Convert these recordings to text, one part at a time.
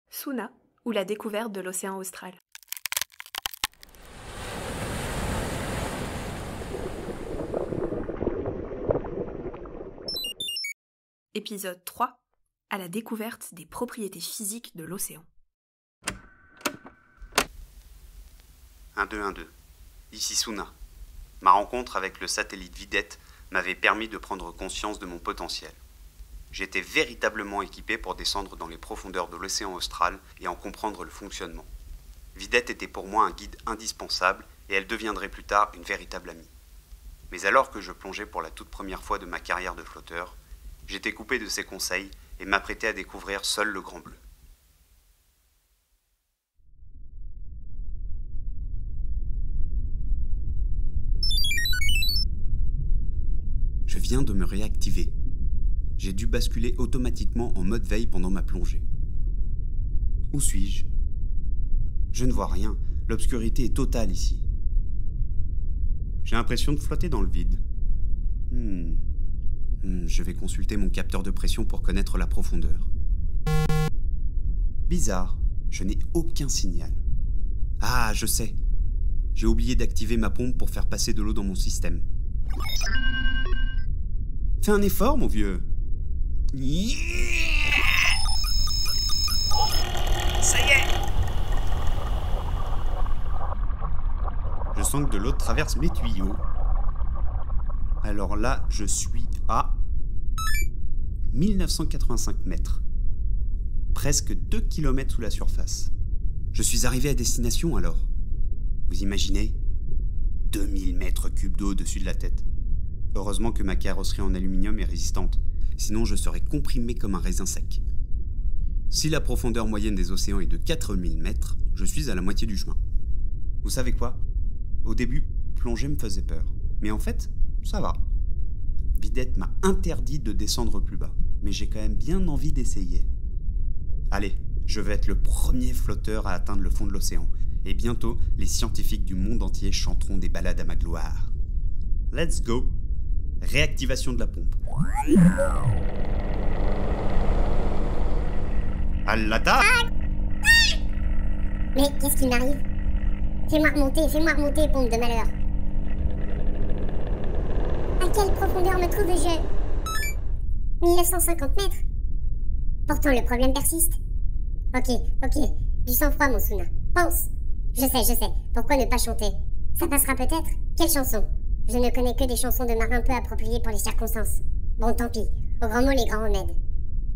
Suna, ou la découverte de l'océan austral. Épisode 3, à la découverte des propriétés physiques de l'océan. 1212. Ici Suna. Ma rencontre avec le satellite Vidette m'avait permis de prendre conscience de mon potentiel. J'étais véritablement équipé pour descendre dans les profondeurs de l'océan austral et en comprendre le fonctionnement. Vidette était pour moi un guide indispensable et elle deviendrait plus tard une véritable amie. Mais alors que je plongeais pour la toute première fois de ma carrière de flotteur, j'étais coupé de ses conseils et m'apprêtais à découvrir seul le Grand Bleu. Je viens de me réactiver. J'ai dû basculer automatiquement en mode veille pendant ma plongée. Où suis-je ? Je ne vois rien. L'obscurité est totale ici. J'ai l'impression de flotter dans le vide. Je vais consulter mon capteur de pression pour connaître la profondeur. Bizarre, je n'ai aucun signal. Ah, je sais. J'ai oublié d'activer ma pompe pour faire passer de l'eau dans mon système. Fais un effort, mon vieux. Ça y est. Je sens que de l'eau traverse mes tuyaux. Alors là, je suis à 1985 mètres. Presque 2 km sous la surface. Je suis arrivé à destination alors. Vous imaginez ? 2000 mètres cubes d'eau au-dessus de la tête. Heureusement que ma carrosserie en aluminium est résistante, sinon je serais comprimé comme un raisin sec. Si la profondeur moyenne des océans est de 4000 mètres, je suis à la moitié du chemin. Vous savez quoi ? Au début, plonger me faisait peur. Mais en fait, ça va. Vidette m'a interdit de descendre plus bas, mais j'ai quand même bien envie d'essayer. Allez, je vais être le premier flotteur à atteindre le fond de l'océan, et bientôt, les scientifiques du monde entier chanteront des ballades à ma gloire. Let's go! Réactivation de la pompe. À l'attaque! Mais qu'est-ce qui m'arrive ? Fais-moi remonter, pompe de malheur. À quelle profondeur me trouve-je ? 1950 mètres. Pourtant le problème persiste. Ok, du sang-froid mon Suna. Pense. Je sais. Pourquoi ne pas chanter ? Ça passera peut-être ? Quelle chanson ? Je ne connais que des chansons de marins peu appropriées pour les circonstances. Bon, tant pis. Au grand mot, les grands remèdes.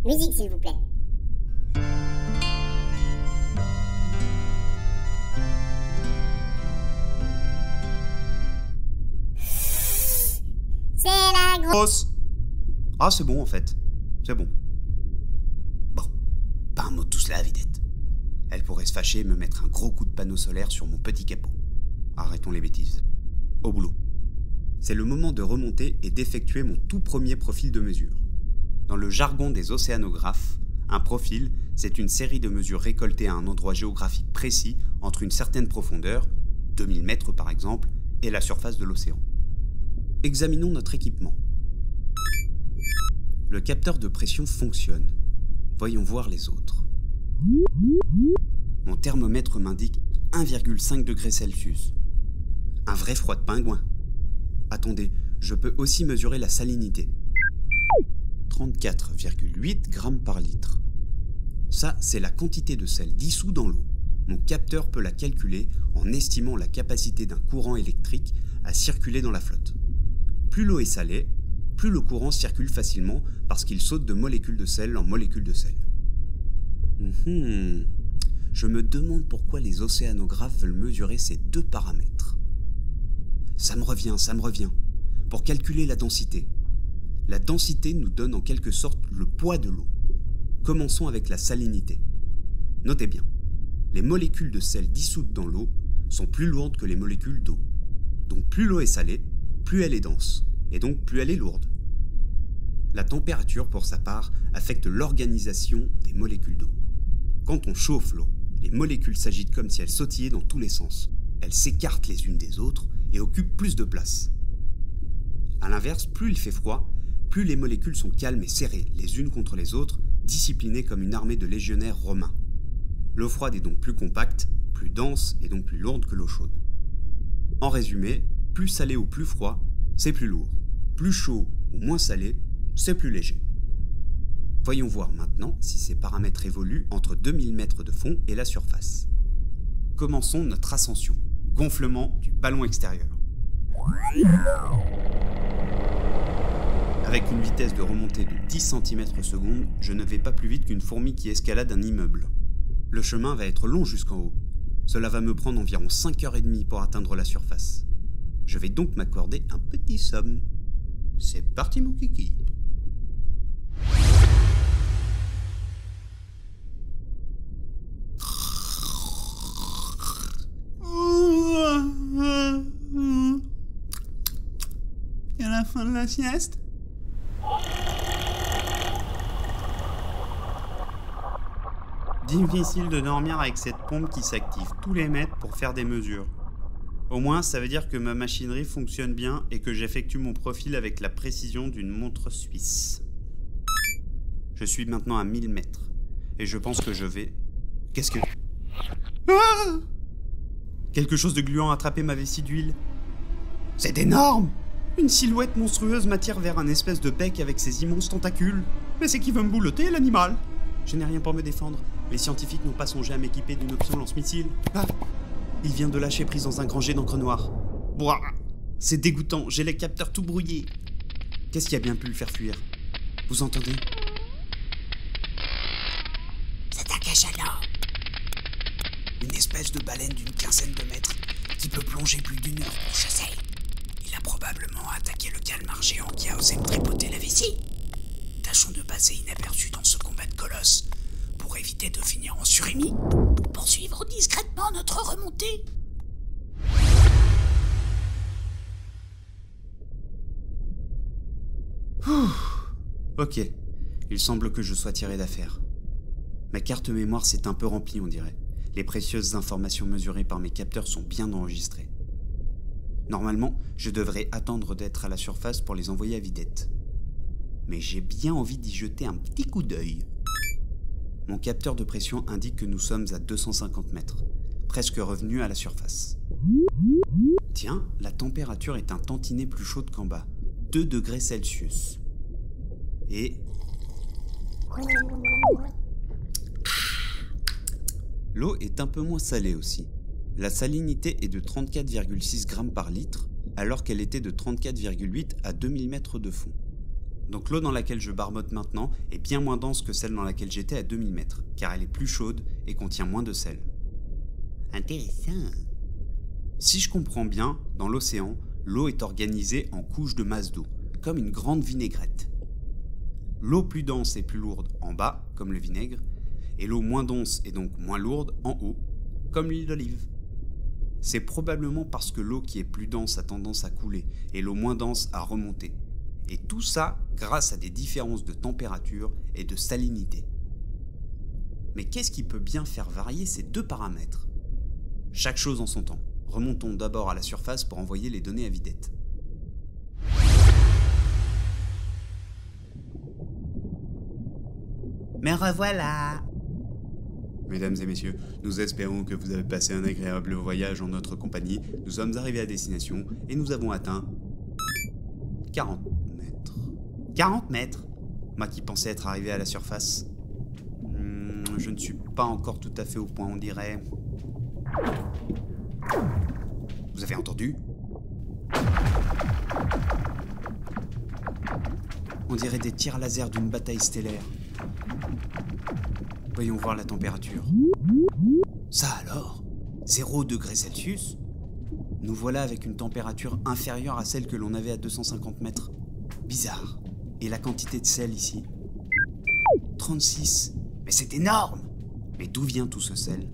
Musique, s'il vous plaît. C'est la grosse... Ah, c'est bon en fait. C'est bon. Bon, pas un mot de tout cela, Vidette. Elle pourrait se fâcher et me mettre un gros coup de panneau solaire sur mon petit capot. Arrêtons les bêtises. Au boulot. C'est le moment de remonter et d'effectuer mon tout premier profil de mesure. Dans le jargon des océanographes, un profil, c'est une série de mesures récoltées à un endroit géographique précis entre une certaine profondeur, 2000 mètres par exemple, et la surface de l'océan. Examinons notre équipement. Le capteur de pression fonctionne. Voyons voir les autres. Mon thermomètre m'indique 1,5 degrés Celsius. Un vrai froid de pingouin. Attendez, je peux aussi mesurer la salinité. 34,8 grammes par litre. Ça, c'est la quantité de sel dissous dans l'eau. Mon capteur peut la calculer en estimant la capacité d'un courant électrique à circuler dans la flotte. Plus l'eau est salée, plus le courant circule facilement parce qu'il saute de molécules de sel en molécules de sel. Je me demande pourquoi les océanographes veulent mesurer ces deux paramètres. Ça me revient. Pour calculer la densité. La densité nous donne en quelque sorte le poids de l'eau. Commençons avec la salinité. Notez bien, les molécules de sel dissoutes dans l'eau sont plus lourdes que les molécules d'eau. Donc plus l'eau est salée, plus elle est dense, et donc plus elle est lourde. La température, pour sa part, affecte l'organisation des molécules d'eau. Quand on chauffe l'eau, les molécules s'agitent comme si elles sautillaient dans tous les sens. Elles s'écartent les unes des autres et occupent plus de place. A l'inverse, plus il fait froid, plus les molécules sont calmes et serrées, les unes contre les autres, disciplinées comme une armée de légionnaires romains. L'eau froide est donc plus compacte, plus dense et donc plus lourde que l'eau chaude. En résumé, plus salé ou plus froid, c'est plus lourd. Plus chaud ou moins salé, c'est plus léger. Voyons voir maintenant si ces paramètres évoluent entre 2000 mètres de fond et la surface. Commençons notre ascension. Gonflement du ballon extérieur. Avec une vitesse de remontée de 10 cm/s, je ne vais pas plus vite qu'une fourmi qui escalade un immeuble. Le chemin va être long jusqu'en haut. Cela va me prendre environ 5h30 pour atteindre la surface. Je vais donc m'accorder un petit somme. C'est parti mon kiki. Et à la fin de la sieste? Difficile de dormir avec cette pompe qui s'active tous les mètres pour faire des mesures. Au moins, ça veut dire que ma machinerie fonctionne bien et que j'effectue mon profil avec la précision d'une montre suisse. Je suis maintenant à 1000 mètres et je pense que je vais... Qu'est-ce que... Ah! Quelque chose de gluant a attrapé ma vessie d'huile. C'est énorme! Une silhouette monstrueuse m'attire vers un espèce de bec avec ses immenses tentacules. Mais c'est qui veut me boulotter, l'animal? Je n'ai rien pour me défendre. Les scientifiques n'ont pas songé à m'équiper d'une option lance-missile. Ah! Il vient de lâcher prise dans un grand jet d'encre noire. Bouah! C'est dégoûtant, j'ai les capteurs tout brouillés. Qu'est-ce qui a bien pu le faire fuir? Vous entendez? C'est un cachalot. Une espèce de baleine d'une quinzaine de mètres qui peut plonger plus d'1 heure pour chasser. Il a probablement attaqué le calmar géant qui a osé me tripoter la vessie. Tâchons de passer inaperçus dans ce combat de colosse pour éviter de finir en surimi. Poursuivre discrètement notre remontée. Ok, il semble que je sois tiré d'affaire. Ma carte mémoire s'est un peu remplie, on dirait. Les précieuses informations mesurées par mes capteurs sont bien enregistrées. Normalement, je devrais attendre d'être à la surface pour les envoyer à Vidette. Mais j'ai bien envie d'y jeter un petit coup d'œil. Mon capteur de pression indique que nous sommes à 250 mètres, presque revenus à la surface. Tiens, la température est un tantinet plus chaude qu'en bas, 2 degrés Celsius. Et... l'eau est un peu moins salée aussi. La salinité est de 34,6 grammes par litre, alors qu'elle était de 34,8 à 2000 mètres de fond. Donc l'eau dans laquelle je barbote maintenant est bien moins dense que celle dans laquelle j'étais à 2000 mètres, car elle est plus chaude et contient moins de sel. Intéressant. Si je comprends bien, dans l'océan, l'eau est organisée en couches de masse d'eau, comme une grande vinaigrette. L'eau plus dense et plus lourde en bas, comme le vinaigre, et l'eau moins dense et donc moins lourde en haut, comme l'huile d'olive. C'est probablement parce que l'eau qui est plus dense a tendance à couler et l'eau moins dense à remonter. Et tout ça grâce à des différences de température et de salinité. Mais qu'est-ce qui peut bien faire varier ces deux paramètres? Chaque chose en son temps. Remontons d'abord à la surface pour envoyer les données à Vidette. Me revoilà! Mesdames et messieurs, nous espérons que vous avez passé un agréable voyage en notre compagnie. Nous sommes arrivés à destination et nous avons atteint 40 mètres. 40 mètres? Moi qui pensais être arrivé à la surface. Je ne suis pas encore tout à fait au point, on dirait. Vous avez entendu? On dirait des tirs laser d'une bataille stellaire. Voyons voir la température. Ça alors? 0 degrés Celsius? Nous voilà avec une température inférieure à celle que l'on avait à 250 mètres. Bizarre. Et la quantité de sel ici? 36. Mais c'est énorme! Mais d'où vient tout ce sel?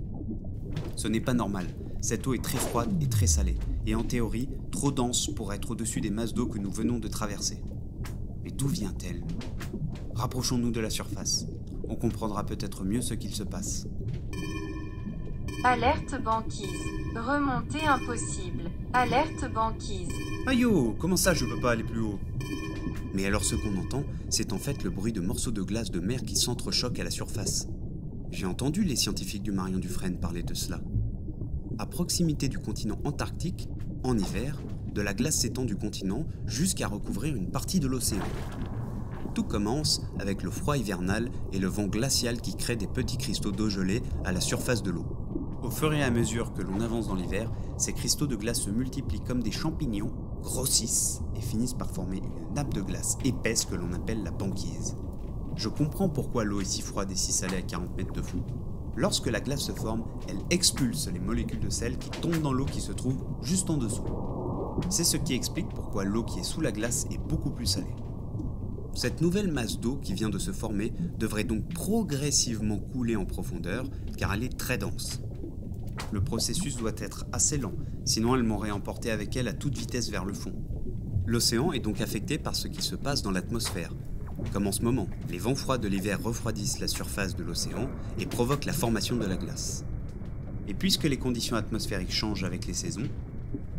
Ce n'est pas normal. Cette eau est très froide et très salée. Et en théorie, trop dense pour être au-dessus des masses d'eau que nous venons de traverser. Mais d'où vient-elle? Rapprochons-nous de la surface. On comprendra peut-être mieux ce qu'il se passe. Alerte banquise. Remontée impossible. Alerte banquise. Aïe oh, comment ça je peux pas aller plus haut? Mais alors ce qu'on entend, c'est en fait le bruit de morceaux de glace de mer qui s'entrechoquent à la surface. J'ai entendu les scientifiques du Marion Dufresne parler de cela. À proximité du continent antarctique, en hiver, de la glace s'étend du continent jusqu'à recouvrir une partie de l'océan. Tout commence avec le froid hivernal et le vent glacial qui crée des petits cristaux d'eau gelée à la surface de l'eau. Au fur et à mesure que l'on avance dans l'hiver, ces cristaux de glace se multiplient comme des champignons, grossissent et finissent par former une nappe de glace épaisse que l'on appelle la banquise. Je comprends pourquoi l'eau est si froide et si salée à 40 mètres de fond. Lorsque la glace se forme, elle expulse les molécules de sel qui tombent dans l'eau qui se trouve juste en dessous. C'est ce qui explique pourquoi l'eau qui est sous la glace est beaucoup plus salée. Cette nouvelle masse d'eau qui vient de se former devrait donc progressivement couler en profondeur car elle est très dense. Le processus doit être assez lent, sinon elle m'aurait emporté avec elle à toute vitesse vers le fond. L'océan est donc affecté par ce qui se passe dans l'atmosphère. Comme en ce moment, les vents froids de l'hiver refroidissent la surface de l'océan et provoquent la formation de la glace. Et puisque les conditions atmosphériques changent avec les saisons,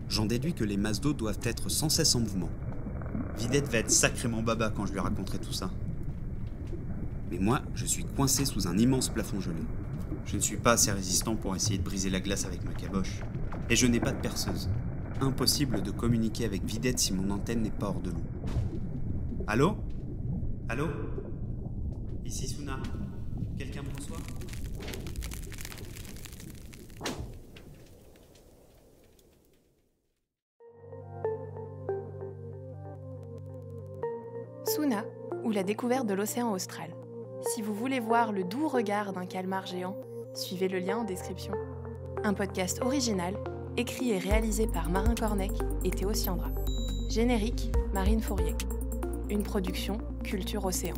j'en déduis que les masses d'eau doivent être sans cesse en mouvement. Vidette va être sacrément baba quand je lui raconterai tout ça. Mais moi, je suis coincé sous un immense plafond gelé. Je ne suis pas assez résistant pour essayer de briser la glace avec ma caboche. Et je n'ai pas de perceuse. Impossible de communiquer avec Vidette si mon antenne n'est pas hors de l'eau. Allô ? Allô ? Ici Suna. Quelqu'un me reçoit ? Suna, ou la découverte de l'océan austral. Si vous voulez voir le doux regard d'un calmar géant, suivez le lien en description. Un podcast original, écrit et réalisé par Marin Cornec et Théo Siandra. Générique, Marine Fourier. Une production Culture Océan.